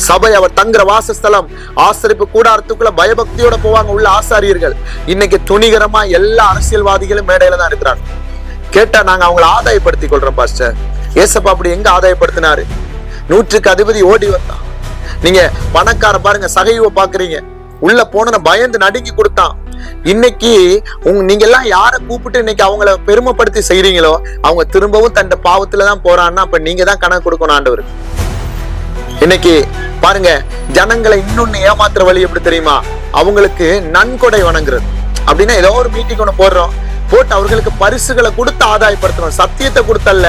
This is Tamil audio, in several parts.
சபை அவர் தங்குற வாசஸ்தலம். ஆசரிப்பு கூடாரத்துக்குள்ள பயபக்தியோட போவாங்க உள்ள ஆசாரியர்கள். இன்னைக்கு துணிகரமா எல்லா அரசியல்வாதிகளும் மேடையில தான் இருக்கிறாங்க. கேட்டா நாங்க அவங்களை ஆதாயப்படுத்திக் கொள்றோம் பாஸ்டர். ஏசப்பா அப்படி எங்க ஆதாயப்படுத்தினாரு? 100க்கு அதிபதி ஓடி வந்தான். நீங்க பணக்கார பாருங்க, சகைவை பாக்குறீங்க, உள்ள போன பயந்து நடுங்கி கொடுத்தான். இன்னைக்கு நீங்க எல்லாம் யாரை கூப்பிட்டு இன்னைக்கு அவங்கள பெருமைப்படுத்தி செய்றீங்களோ அவங்க திரும்பவும் தன் பாவத்துலதான் போறான்னா அப்ப நீங்க தான் கணக்கு கொடுக்கணும் ஆண்டவருக்கு. இன்னைக்கு பாருங்க, ஜனங்களை இன்னொன்னு ஏமாத்துற வழி எப்படி தெரியுமா? அவங்களுக்கு நன்கொடை வணங்குறது. அப்படின்னா ஏதோ ஒரு மீட்டிங் ஒண்ணு போடுறோம், போட்டு அவர்களுக்கு பரிசுகளை கொடுத்து ஆதாயப்படுத்துறோம். சத்தியத்தை கொடுத்தல்ல,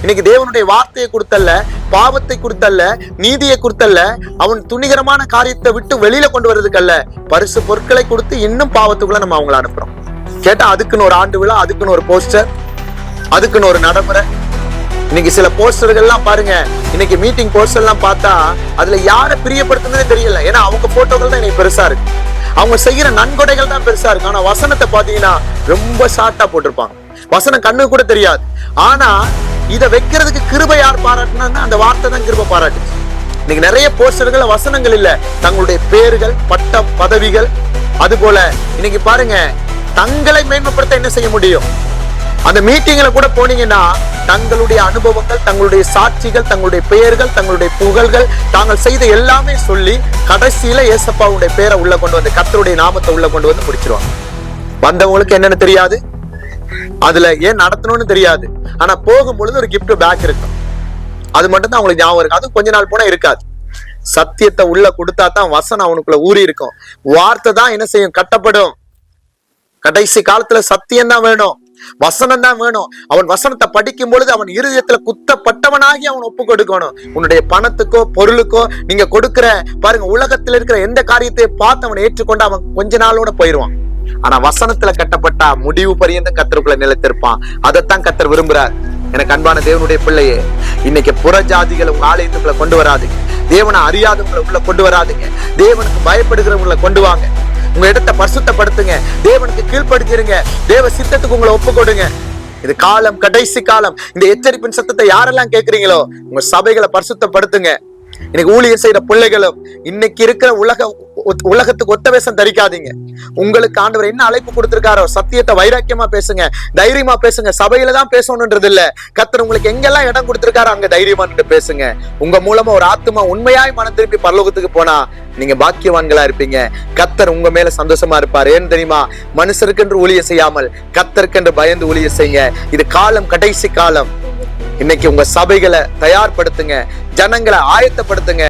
இன்னைக்கு தேவனுடைய வார்த்தையை கொடுத்தல்ல, பாவத்தை கொடுத்தல்ல, நீதியை கொடுத்தல்ல, அவன் துணிகரமான காரியத்தை விட்டு வெளியில கொண்டு வர்றதுக்கல்ல, பரிசு பொருட்களை கொடுத்து இன்னும் பாவத்துக்குள்ள நம்ம அவங்களை அனுப்புறோம். கேட்டா அதுக்குன்னு ஒரு ஆண்டு விழா, அதுக்குன்னு ஒரு போஸ்டர், அதுக்குன்னு ஒரு நடைமுறை. இன்னைக்கு சில போஸ்டர்கள் எல்லாம் பாருங்க, இன்னைக்கு மீட்டிங் போஸ்டர் எல்லாம் பார்த்தா அதுல யாரை பிரியப்படுத்துனதே தெரியல. ஏன்னா அவங்க போட்டோக்கள் தான் இன்னைக்கு பெருசா இருக்கு, அவங்க செய்யற நன்கொடைகள் தான் பெருசா இருக்கு. ஆனா வசனத்தை பாத்தீங்கன்னா ரொம்ப ஷார்ட்டா போட்டிருப்பாங்க, வசனம் கண்ணு கூட தெரியாது. ஆனா இதை வைக்கிறதுக்கு கிருபை யார் பாராட்டினா அந்த வார்த்தை தான் கிருபை பாராட்டுச்சு. இன்னைக்கு நிறைய போஸ்டர்கள் வசனங்கள் இல்ல, தங்களுடைய பேர்கள், பட்டம், பதவிகள். அது போல இன்னைக்கு பாருங்க, தங்களை மேன்மைப்படுத்த என்ன செய்ய முடியும்? அந்த மீட்டிங்ல கூட போனீங்கன்னா தங்களுடைய அனுபவங்கள், தங்களுடைய சாட்சிகள், தங்களுடைய பெயர்கள், தங்களுடைய புகழ்கள், தாங்கள் செய்த எல்லாமே சொல்லி கடைசியில ஏசப்பாவுடைய பேரை உள்ள கொண்டு வந்து, கர்த்தருடைய நாமத்தை உள்ள கொண்டு வந்து முடிச்சிருவாங்க. வந்தவங்களுக்கு என்னன்னு தெரியாது, அதுல ஏன் நடத்தணும்னு தெரியாது. ஆனா போகும்பொழுது ஒரு கிஃப்ட் பேக் இருக்கும், அது மட்டும் தான் அவங்களுக்கு ஞாபகம் இருக்கு. அது கொஞ்ச நாள் போனா இருக்காது. சத்தியத்தை உள்ள கொடுத்தா தான் வசனம் அவனுக்குள்ள ஊறி இருக்கும். வார்த்தை தான் என்ன செய்யும்? கட்டப்படும். கடைசி காலத்துல சத்தியம் தான் வேணும், வசனம் தான் வேணும். அவன் வசனத்தை படிக்கும் பொழுது அவன் இருதயத்துல குத்தப்பட்டவனாகி அவன் ஒப்பு கொடுக்கணும். உன்னுடைய பணத்துக்கோ பொருளுக்கோ நீங்க கொடுக்கிற பாருங்க, உலகத்துல இருக்கிற எந்த காரியத்தை பார்த்து அவன் ஏற்றுக்கொண்டு அவன் கொஞ்ச நாளோட போயிடுவான். ஆனா வசனத்துல கட்டப்பட்டா முடிவு பரியந்தம் கர்த்தருக்குள்ள நிலைத்திருப்பான். அதைத்தான் கர்த்தர் விரும்புறார். எனக்கு அன்பான தேவனுடைய பிள்ளையே, இன்னைக்கு புற ஜாதிகளை உங்க ஆலயத்துக்குள்ள கொண்டு வராதுங்க, தேவனை அறியாதவங்களை உள்ள கொண்டு வராதுங்க, தேவனுக்கு பயப்படுகிறவங்களை கொண்டு வாங்க. உங்க இடத்தை பரிசுத்தப்படுத்துங்க, தேவனுக்கு கீழ்ப்படுத்திருங்க, தேவ சித்தத்துக்கு உங்களை ஒப்பு கொடுங்க. இது காலம், கடைசி காலம். இந்த எச்சரிப்பின் சத்தத்தை யாரெல்லாம் கேட்கறீங்களோ உங்க சபைகளை பரிசுத்தப்படுத்துங்க. இன்னைக்கு ஊழியர் செய்யற பிள்ளைகளும் இன்னைக்கு இருக்கிற உலகத்துக்கு ஒத்த வேஷம் தரிக்காதீங்க. உங்களுக்கு ஆண்டவர் என்ன அழைப்பு கொடுத்திருக்காரோ சத்தியத்தை வைராக்கியமா பேசுங்க, தைரியமா பேசுங்க. சபையில தான் பேசணும்ன்றது இல்ல, கர்த்தர் உங்களுக்கு எங்கெல்லாம் இடம் கொடுத்திருக்காரோ அங்க தைரியமா பேசுங்க. உங்க மூலமா ஒரு ஆத்துமா உண்மையாய் மனம் திருப்பி பரலோகத்துக்கு போனா நீங்க பாக்கியவான்களா இருப்பீங்க. கர்த்தர் உங்க மேல சந்தோஷமா இருப்பார். ஏன்னு தெரியுமா? மனுஷருக்கென்று ஊழியம் செய்யாமல் கர்த்தருக்கென்று பயந்து ஊழியம் செய்யுங்க. இது காலம், கடைசி காலம். இன்னைக்கு உங்க சபைகளை தயார்படுத்துங்க, ஜனங்களை ஆயத்தப்படுத்துங்க.